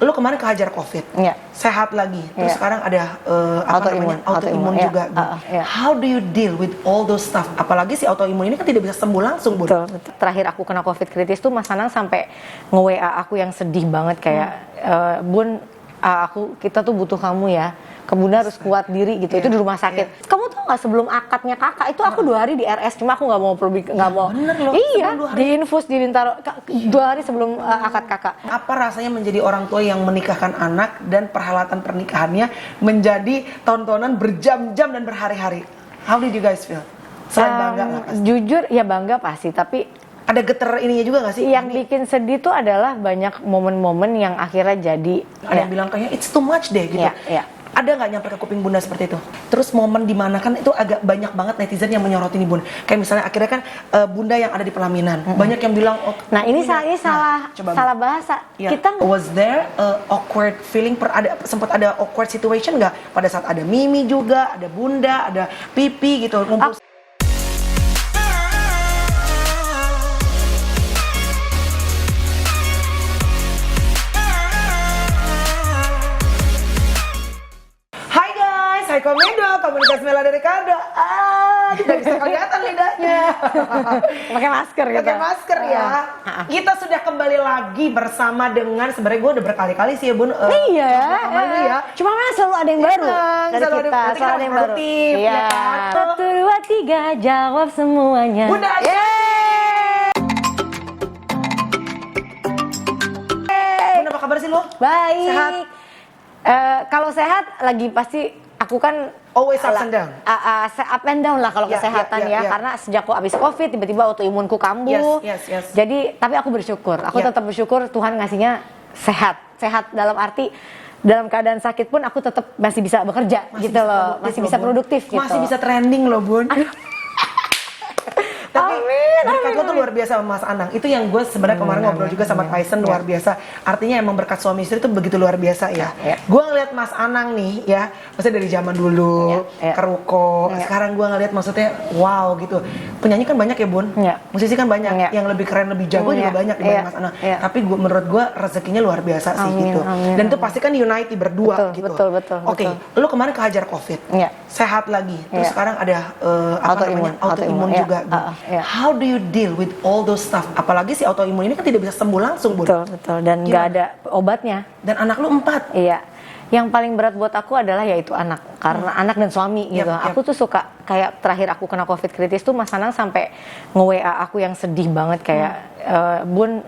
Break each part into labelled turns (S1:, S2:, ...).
S1: lu kemarin kehajar COVID, sehat lagi, terus sekarang ada autoimun juga. How do you deal with all those stuff? Apalagi si autoimun ini kan tidak bisa sembuh langsung, Bun.
S2: Betul. Terakhir aku kena COVID kritis tuh Mas Anang sampai nge-WA aku yang sedih banget kayak, Bun, kita tuh butuh kamu ya. Bunda harus kuat diri gitu. Itu di rumah sakit. Kamu tau nggak sebelum akadnya kakak itu aku 2 hari di RS, cuma aku nggak mau
S1: bener loh,
S2: iya, diinfus di Bintaro 2 hari sebelum akad kakak.
S1: Apa rasanya menjadi orang tua yang menikahkan anak dan perhelatan pernikahannya menjadi tontonan berjam-jam dan berhari-hari? How did you guys feel? Selain bangga lah pasti.
S2: Jujur ya bangga pasti, tapi
S1: ada geter ininya juga gak sih?
S2: Yang bikin sedih tuh adalah banyak momen-momen yang akhirnya jadi
S1: ada yang bilang kayaknya it's too much deh gitu. Ada nggak nyampe ke kuping Bunda seperti itu? Terus momen dimana kan itu agak banyak banget netizen yang menyoroti nih Bun. Kayak misalnya akhirnya kan Bunda yang ada di pelaminan, banyak yang bilang, oh,
S2: nah ini salah bahasa. Kita
S1: was there awkward feeling, sempat ada awkward situation nggak pada saat ada Mimi juga, ada Bunda, ada Pipi gitu ngumpul. Hai Komedo, komunitas Mela dari Kado. Tidak bisa kelihatan lidahnya.
S2: Pakai masker gitu.
S1: Pakai masker ya. Kita sudah kembali lagi bersama dengan, sebenarnya gue udah berkali-kali sih ya Bun.
S2: Iya ya. Cuma memang selalu ada yang baru dari kita. Selalu ada yang baru. Iya. 1, 2, 3 jawab semuanya.
S1: Bunda aja. Bunda apa kabar sih lo?
S2: Baik.
S1: Sehat?
S2: Kalau sehat lagi pasti. Aku kan
S1: always up and down.
S2: Up and down lah kalau kesehatan ya. Karena sejak aku habis COVID tiba-tiba autoimunku kambuh. Jadi tapi aku bersyukur. Aku tetap bersyukur Tuhan ngasihnya sehat. Sehat dalam arti dalam keadaan sakit pun aku tetap masih bisa bekerja gitu loh. Masih bisa produktif gitu.
S1: Masih bisa trending loh Bun. Tapi berkat lo tuh luar biasa sama Mas Anang. Itu yang gue sebenarnya kemarin ngobrol juga sama Tyson, luar biasa. Artinya emang berkat suami istri itu begitu luar biasa ya. Gue ngeliat Mas Anang nih ya, maksudnya dari zaman dulu ke Ruko. Sekarang gue ngeliat maksudnya wow gitu. Penyanyi kan banyak ya Bun, musisi kan banyak. Yang lebih keren, lebih jago juga banyak dibanding Mas Anang. Tapi menurut gue rezekinya luar biasa sih gitu. Dan itu pasti kan unity berdua gitu. Oke, lo kemarin kehajar COVID, sehat lagi. Terus sekarang ada autoimun juga. How do you deal with all those stuff? Apalagi si autoimun ini kan tidak bisa sembuh langsung, Bun.
S2: Betul. Dan nggak ada obatnya.
S1: Dan anak lu 4.
S2: Iya. Yang paling berat buat aku adalah yaitu anak. Karena anak dan suami gitu. Aku tuh suka, kayak terakhir aku kena COVID kritis tuh Mas Anang sampai nge-WA aku yang sedih banget kayak, Bun,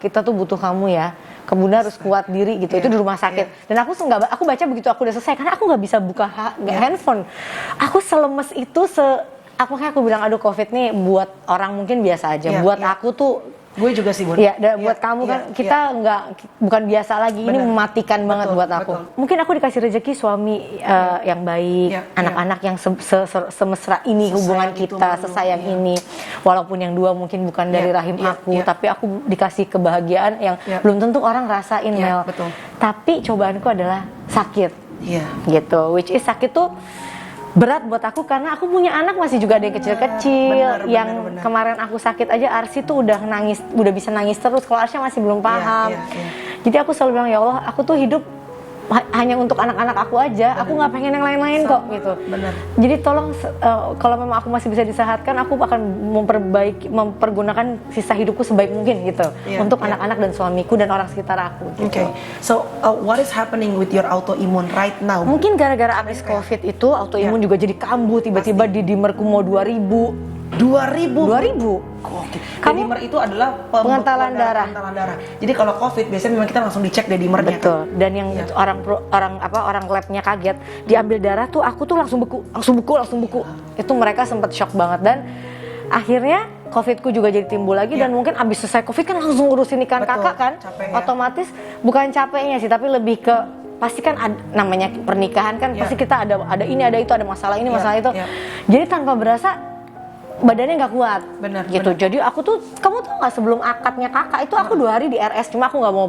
S2: kita tuh butuh kamu ya. Bunda harus kuat diri gitu. Itu di rumah sakit. Dan aku baca begitu aku udah selesai karena aku nggak bisa buka handphone. Aku selemes itu aku bilang aduh COVID nih buat orang mungkin biasa aja. Buat aku tuh
S1: gue juga sih Bun.
S2: Iya, buat kamu kan kita bukan biasa lagi. Ini mematikan banget buat aku. Mungkin aku dikasih rezeki suami yang baik, anak-anak yang semesra ini hubungan kita, sesayang ini. Walaupun yang 2 mungkin bukan dari rahim aku, tapi aku dikasih kebahagiaan yang belum tentu orang rasain, Mel. Tapi cobaanku adalah sakit. Gitu. Which is sakit tuh berat buat aku karena aku punya anak masih juga ada yang kecil-kecil. Bener. Kemarin aku sakit aja Arsi tuh udah bisa nangis terus. Kalau Arsya masih belum paham. Jadi aku selalu bilang ya Allah, aku tuh hidup hanya untuk anak-anak aku aja. Aku nggak pengen yang lain-lain kok gitu. Jadi tolong kalau memang aku masih bisa disehatkan, aku akan mempergunakan sisa hidupku sebaik mungkin gitu untuk anak-anak dan suamiku dan orang sekitar aku. Gitu.
S1: So what is happening with your autoimmune right now?
S2: Mungkin gara-gara abis COVID itu autoimun juga jadi kambuh tiba-tiba di dimerku mau 2000.
S1: Dedimer itu adalah
S2: pengentalan darah.
S1: Jadi kalau COVID biasanya memang kita langsung dicek dedimernya.
S2: Betul. Dan yang orang labnya kaget, diambil darah tuh aku tuh langsung beku. Itu mereka sempat shock banget dan akhirnya COVID-ku juga jadi timbul lagi dan mungkin abis selesai COVID kan langsung urusin nikahan kakak kan. Otomatis bukan capeknya sih tapi lebih ke pasti kan namanya pernikahan kan pasti kita ada ini ada itu, ada masalah ini masalah itu. Jadi tanpa berasa badannya nggak kuat, gitu. Jadi aku tuh, kamu tau nggak sebelum akadnya kakak itu aku 2 hari di RS, cuma aku nggak mau.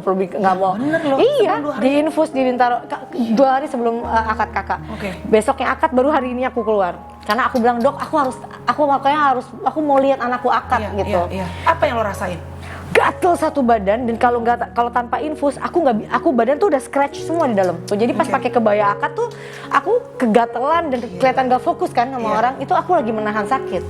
S2: Iya, diinfus di Bintaro 2 hari sebelum akad kakak. Besoknya akad baru hari ini aku keluar, karena aku bilang dok, aku mau lihat anakku akad gitu.
S1: Apa yang lo rasain?
S2: gatel satu badan, dan kalau tanpa infus aku badan tuh udah scratch semua di dalam. Tuh, jadi pas pakai kebaya akad tuh aku kegatelan dan kelihatan gak fokus kan sama orang. Itu aku lagi menahan sakit.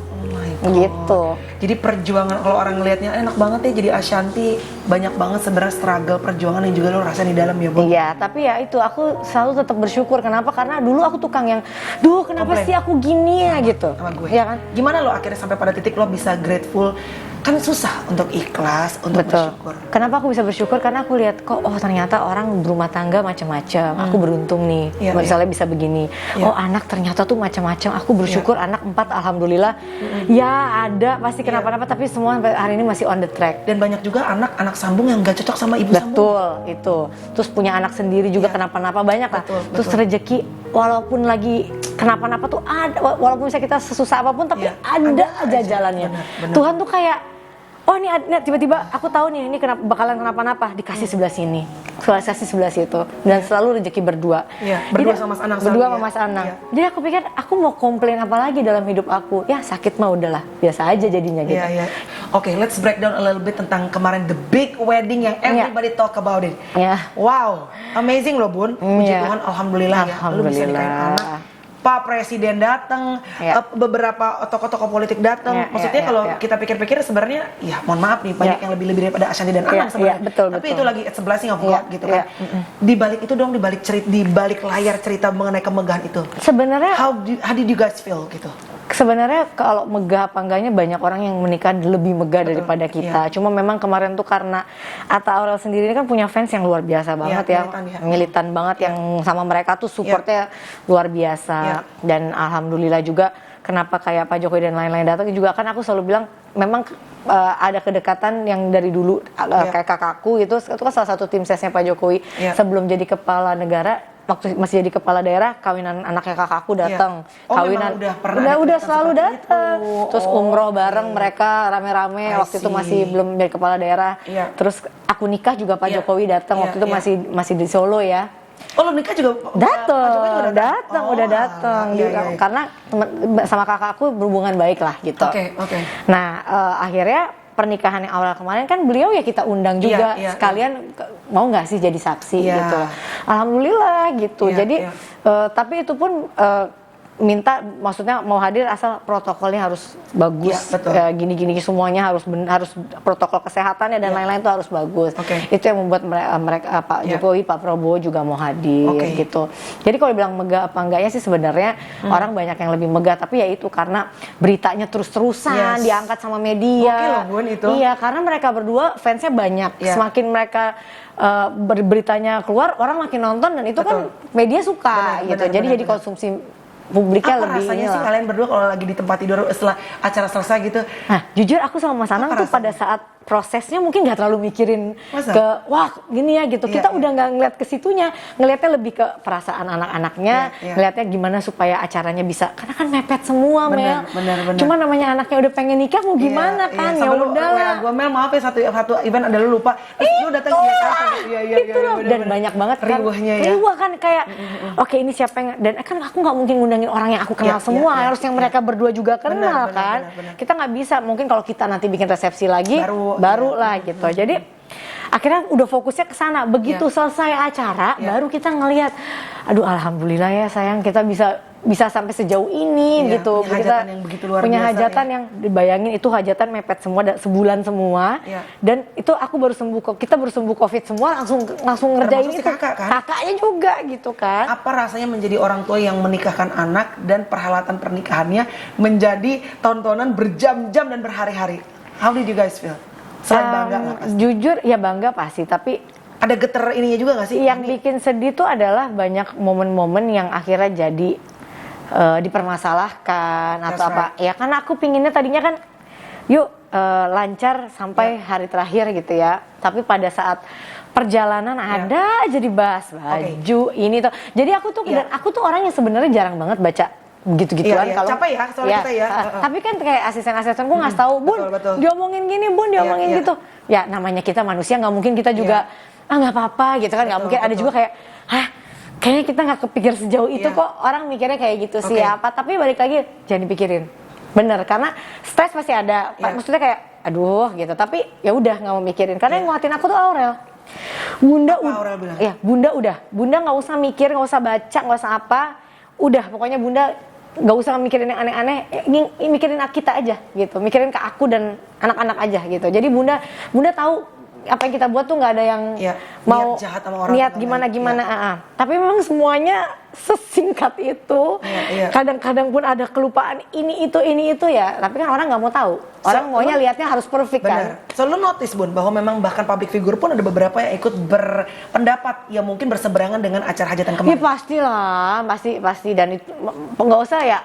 S2: Gitu.
S1: Jadi perjuangan, kalau orang ngelihatnya enak banget ya jadi Ashanty, banyak banget sebenarnya struggle perjuangan yang juga lo rasain di dalam ya, Bu.
S2: Iya, tapi ya itu aku selalu tetap bersyukur. Kenapa? Karena dulu aku tukang yang, kenapa sih aku gini ya gitu.
S1: Sama gue.
S2: Iya kan?
S1: Gimana lo akhirnya sampai pada titik lo bisa grateful? Kan susah untuk ikhlas, untuk bersyukur.
S2: Kenapa aku bisa bersyukur? Karena aku lihat kok, ternyata orang berumah tangga macam-macam. Aku beruntung nih, misalnya bisa begini. Anak ternyata tuh macam-macam. Aku bersyukur anak 4, alhamdulillah. Ya ada pasti kenapa-napa, tapi semua sampai hari ini masih on the track.
S1: Dan banyak juga anak sambung yang gak cocok sama ibu sambung.
S2: Betul, itu. Terus punya anak sendiri juga kenapa-napa, banyak lah. Terus rezeki, walaupun lagi kenapa-napa tuh ada, walaupun misalnya kita sesusah apapun, tapi ada aja jalannya.
S1: Benar.
S2: Tuhan tuh kayak, ini tiba-tiba aku tahu nih ini bakalan kenapa-napa, dikasih sebelah sini, kasih sebelah situ, dan selalu rezeki berdua.
S1: Berdua sama Mas Anang.
S2: Berdua sama Mas Anang. Jadi aku pikir aku mau komplain apa lagi dalam hidup aku? Ya sakit mah udahlah, biasa aja jadinya gitu.
S1: Oke, let's break down a little bit tentang kemarin the big wedding yang everybody talk about it. Wow, amazing loh Bun. Puji Tuhan, alhamdulillah ya. Lu bisa nikahin anak. Pak Presiden datang, beberapa tokoh-tokoh politik datang. Maksudnya kalau kita pikir-pikir sebenarnya, ya mohon maaf nih, banyak yang lebih daripada Ashanty dan Anang sebenarnya. Tapi itu lagi it's a blessing of God gitu kan. Di balik itu dong, di balik layar cerita mengenai kemegahan itu.
S2: Sebenarnya
S1: how did you guys feel gitu?
S2: Sebenarnya kalau megah apa enggaknya, banyak orang yang menikah lebih megah daripada kita. Cuma memang kemarin tuh karena Atta Aurel sendiri ini kan punya fans yang luar biasa banget militan banget, yang sama mereka tuh supportnya luar biasa. Dan alhamdulillah juga kenapa kayak Pak Jokowi dan lain-lain datang juga, kan aku selalu bilang memang ada kedekatan yang dari dulu kayak kakakku itu kan salah satu tim sesnya Pak Jokowi sebelum jadi kepala negara. Waktu masih jadi kepala daerah, kawinan anaknya kakakku datang. Kawinan udah selalu datang. Terus umroh bareng mereka rame-rame. Waktu itu masih belum jadi kepala daerah. Terus aku nikah juga Pak Jokowi datang. Waktu itu masih di Solo ya.
S1: Oh, lo nikah juga?
S2: Datang, udah datang. Karena sama kakakku berhubungan baik lah gitu. Nah, akhirnya pernikahan yang awal kemarin kan beliau ya kita undang juga sekalian, mau nggak sih jadi saksi gitu. Alhamdulillah gitu. Jadi tapi itu pun minta, maksudnya mau hadir asal protokolnya harus bagus, gini-gini semuanya harus protokol kesehatannya dan lain-lain itu harus bagus. Itu yang membuat mereka Pak Jokowi, Pak Prabowo juga mau hadir gitu. Jadi kalau bilang megah apa enggaknya sih sebenarnya orang banyak yang lebih megah, tapi ya itu karena beritanya terus-terusan diangkat sama media. Iya, karena mereka berdua fansnya banyak. Semakin mereka beritanya keluar, orang makin nonton, dan itu kan media suka gitu. Jadi konsumsi publiknya
S1: apa
S2: lebih.
S1: Rasanya sih kalian berdua kalau lagi di tempat tidur setelah acara selesai gitu?
S2: Nah, jujur aku sama Mas Anang tuh pada saat prosesnya mungkin nggak terlalu mikirin gini ya gitu. Kita udah nggak ngeliat ke situnya, ngeliatnya lebih ke perasaan anak-anaknya, ngeliatnya gimana supaya acaranya bisa, karena kan mepet semua, Mel.
S1: Bener.
S2: Cuma namanya anaknya udah pengen nikah, mau gimana kan? Ya udahlah.
S1: Gue Mel, maaf ya satu event ada lu lupa. Lu datang ke Jakarta.
S2: Dan banyak banget kan. Riwah kan kayak oke, ini siapa yang, dan kan aku nggak mungkin ngundangin orang yang aku kenal semua, harus yang mereka berdua juga kenal kan. Kita nggak bisa, mungkin kalau kita nanti bikin resepsi lagi baru lah gitu. Jadi akhirnya udah fokusnya ke sana. Begitu selesai acara, baru kita ngelihat, aduh alhamdulillah ya sayang, kita bisa sampai sejauh ini gitu.
S1: Punya hajatan yang begitu luar
S2: punya
S1: biasa,
S2: hajatan yang dibayangin itu hajatan mepet semua, sebulan semua. Dan itu aku baru sembuh, kita baru sembuh COVID semua, langsung ngerjain itu. Kakaknya juga gitu kan.
S1: Apa rasanya menjadi orang tua yang menikahkan anak dan perhelatan pernikahannya menjadi tontonan berjam-jam dan berhari-hari? How did you guys feel? Selain bangga nggak pasti? Jujur ya bangga pasti, tapi ada geter ininya juga nggak sih?
S2: Yang bikin sedih tuh adalah banyak momen-momen yang akhirnya jadi dipermasalahkan atau apa. Ya karena aku pinginnya tadinya kan lancar sampai hari terakhir gitu ya. Tapi pada saat perjalanan ada aja dibahas baju ini tuh. Jadi aku tuh orang yang sebenarnya jarang banget baca gitu-gituan. Kalau
S1: capek ya soalnya kita ya.
S2: Tapi kan kayak asisten-asisten gue ngasih tahu, Bun, diomongin gini, Bun, diomongin gitu. Ya namanya kita manusia, nggak mungkin kita juga nggak apa-apa gitu kan, nggak mungkin. Ada juga kayak kayaknya kita nggak kepikir sejauh itu kok, orang mikirnya kayak gitu siapa. Tapi balik lagi, jangan dipikirin. Bener, karena stres pasti ada. Maksudnya kayak aduh gitu. Tapi ya udah nggak mau mikirin karena yang nguatin aku tuh Aurel. Bunda
S1: Aurel bilang?
S2: Ya, Bunda nggak usah mikir, nggak usah baca, nggak usah apa. Udah, pokoknya Bunda nggak usah mikirin yang aneh-aneh, mikirin kita aja gitu, mikirin ke aku dan anak-anak aja gitu. Jadi Bunda tahu apa yang kita buat tuh nggak ada yang mau
S1: niat jahat sama orang,
S2: niat gimana. Tapi memang semuanya sesingkat itu. Kadang-kadang pun ada kelupaan ini itu ya. Tapi kan orang nggak mau tahu. Orang maunya lihatnya harus perfect kan.
S1: So lu notice Bun bahwa memang bahkan public figure pun ada beberapa yang ikut berpendapat yang mungkin berseberangan dengan acara hajatan kemarin.
S2: Ya pastilah, pasti dan itu nggak usah ya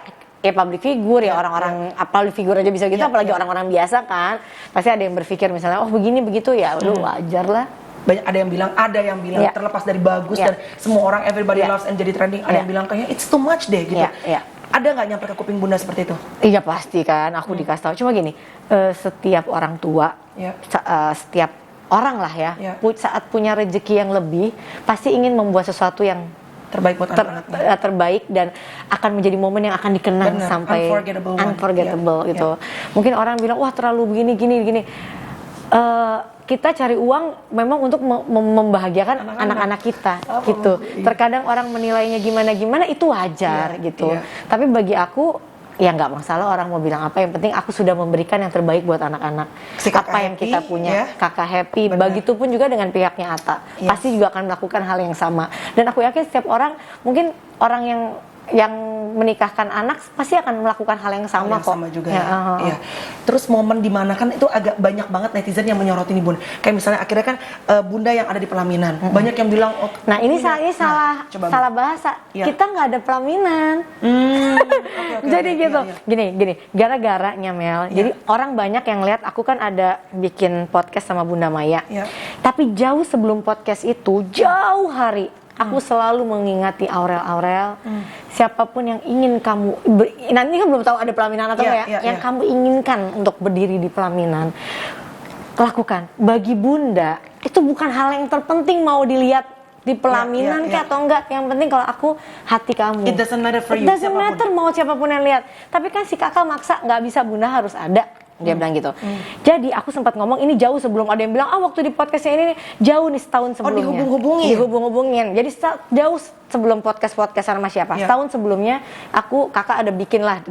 S2: public figure ya orang-orang public figure aja bisa gitu, apalagi orang-orang biasa kan. Pasti ada yang berpikir misalnya oh begini begitu ya, lu wajar lah.
S1: Banyak ada yang bilang terlepas dari bagus dan semua orang everybody loves and jadi trending, ada yang bilang kayaknya it's too much deh gitu. Ada nggak nyampe ke kuping Bunda seperti itu?
S2: Iya pasti kan, aku dikasih tahu. Cuma gini, setiap orang tua, setiap orang lah ya, saat punya rezeki yang lebih, pasti ingin membuat sesuatu yang
S1: terbaik buat anak-anaknya.
S2: Terbaik dan akan menjadi momen yang akan dikenang sampai unforgettable gitu. Mungkin orang bilang wah terlalu begini. Kita cari uang memang untuk membahagiakan anak-anak kita gitu. Terkadang orang menilainya gimana itu wajar gitu. Tapi bagi aku ya nggak masalah orang mau bilang apa, yang penting aku sudah memberikan yang terbaik buat anak-anak. Apa yang kita punya, kakak happy. Begitupun juga dengan pihaknya Atta, pasti juga akan melakukan hal yang sama. Dan aku yakin setiap orang, mungkin orang yang menikahkan anak pasti akan melakukan hal yang sama kok.
S1: Sama juga ya. Terus momen dimana kan itu agak banyak banget netizen yang menyoroti nih Bun. Kayak misalnya akhirnya kan Bunda yang ada di pelaminan. Banyak yang bilang
S2: nah ini salah bahasa. Kita nggak ada pelaminan. Jadi gitu. Gini. Gara-garanya Mel. Jadi orang banyak yang lihat aku kan ada bikin podcast sama Bunda Maya. Tapi jauh sebelum podcast itu, jauh hari aku selalu mengingati Aurel, siapapun yang ingin kamu, nanti kan belum tahu ada pelaminan atau enggak yang kamu inginkan untuk berdiri di pelaminan, lakukan. Bagi Bunda, itu bukan hal yang terpenting mau dilihat di pelaminan atau enggak. Yang penting kalau aku, hati kamu.
S1: It doesn't matter for you.
S2: It doesn't matter mau siapapun yang lihat. Tapi kan si kakak maksa, nggak bisa, Bunda harus ada. Dia bilang gitu. Jadi aku sempat ngomong ini jauh sebelum ada yang bilang waktu di podcastnya ini nih, jauh nih setahun sebelumnya. Dihubung-hubungin. Jadi jauh sebelum podcast sama siapa. Setahun sebelumnya kakak ada bikin lah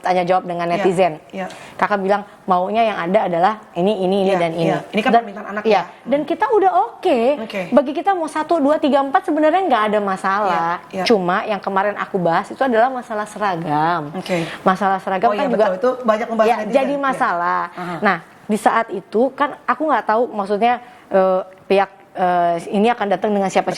S2: tanya jawab dengan netizen. Kakak bilang maunya yang ada adalah ini dan ini.
S1: Ini kan permintaan anak ya.
S2: Dan kita udah oke. Bagi kita mau 1, 2, 3, 4 sebenarnya nggak ada masalah. Cuma yang kemarin aku bahas itu adalah masalah seragam. Masalah seragam kan juga
S1: betul. Itu banyak membahas netizen.
S2: Jadi masalah. Nah, di saat itu kan aku nggak tahu maksudnya pihak ini akan datang dengan siapa.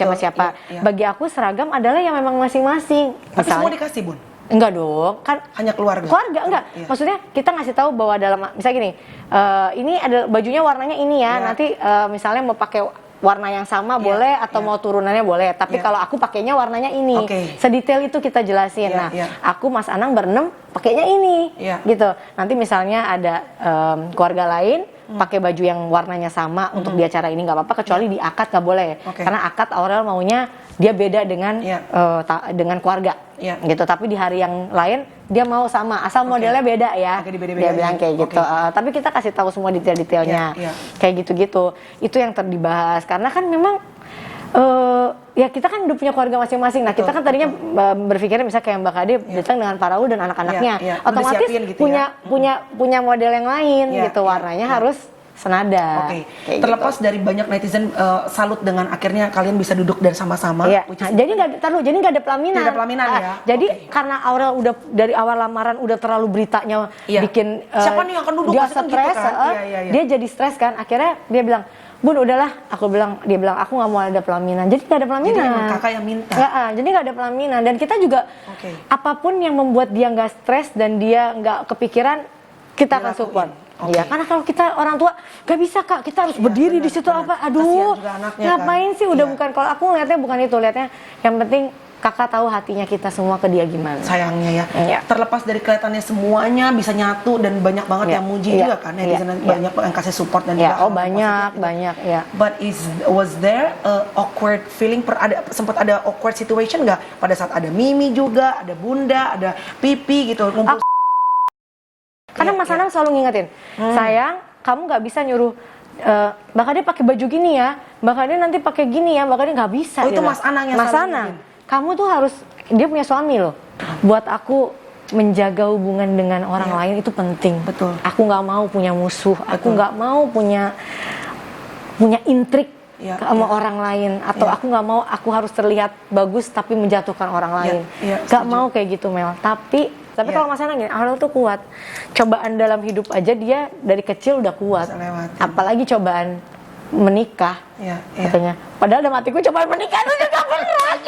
S2: Bagi aku seragam adalah yang memang masing-masing.
S1: Tapi semua dikasih Bun?
S2: Enggak dong, kan
S1: hanya keluarga
S2: enggak. Maksudnya kita ngasih tahu bahwa dalam misalnya gini, ini ada bajunya warnanya ini ya. Nanti misalnya mau pakai warna yang sama boleh atau mau turunannya boleh. Tapi kalau aku pakainya warnanya ini. Sedetail itu kita jelasin. Nah, aku Mas Anang berenam pakainya ini. Gitu. Nanti misalnya ada keluarga lain pakai baju yang warnanya sama untuk di acara ini nggak apa-apa, kecuali di akad nggak boleh. Karena akad Aurel maunya dia beda dengan keluarga. Gitu. Tapi di hari yang lain dia mau sama, asal modelnya beda ya. Dia bilang kayak gitu. Tapi kita kasih tahu semua detail-detailnya. Kayak gitu-gitu. Itu yang dibahas. Karena kan memang ya kita kan udah punya keluarga masing-masing. Nah, kita kan tadinya berpikirnya misalnya kayak Mbak Kade datang dengan Pak Raul dan anak-anaknya. Otomatis gitu punya model yang lain gitu. Warnanya harus senada.
S1: Terlepas dari banyak netizen salut dengan akhirnya kalian bisa duduk dan sama-sama.
S2: Jadi nggak ada pelaminan.
S1: Tidak ada pelaminan ya.
S2: Jadi karena Aurel udah dari awal lamaran udah terlalu beritanya bikin
S1: siapa nih yang akan duduk?
S2: Dia stres, dia jadi stres kan. Akhirnya dia bilang, Bun udahlah, dia bilang aku nggak mau ada pelaminan. Jadi nggak ada pelaminan.
S1: Jadi emang kakak yang minta.
S2: Jadi nggak ada pelaminan. Dan kita juga apapun yang membuat dia nggak stres dan dia nggak kepikiran, kita akan support. Karena kalau kita orang tua nggak bisa Kak, kita harus berdiri di situ apa? Aduh, ngapain sih? Udah bukan, kalau aku lihatnya bukan itu, lihatnya yang penting kakak tahu hatinya kita semua ke dia gimana.
S1: Sayangnya ya. Terlepas dari kelihatannya semuanya bisa nyatu dan banyak banget yang muji juga kan, netizen banyak yang kasih support dan juga
S2: banyak ya.
S1: But was there a awkward feeling? Sempat ada awkward situation nggak pada saat ada Mimi juga, ada Bunda, ada Pipi gitu ngumpul?
S2: Karena Mas Anang selalu ngingetin, sayang, kamu nggak bisa nyuruh bakal dia pakai baju gini ya, bakal dia nanti pakai gini ya, bakal dia nggak bisa.
S1: Oh, itu Mas Anang yang
S2: Mas
S1: selalu
S2: Anang, kamu tuh harus, dia punya suami loh. Buat aku menjaga hubungan dengan orang lain itu penting.
S1: Betul.
S2: Aku nggak mau punya musuh, aku nggak mau punya intrik sama orang lain, atau aku nggak mau aku harus terlihat bagus tapi menjatuhkan orang lain. Nggak mau kayak gitu, Mel. Tapi kalau Mas Anang gini, Allah tuh kuat. Cobaan dalam hidup aja dia dari kecil udah kuat. Apalagi cobaan menikah, katanya. Padahal dalam hatiku cobaan menikah itu juga berat.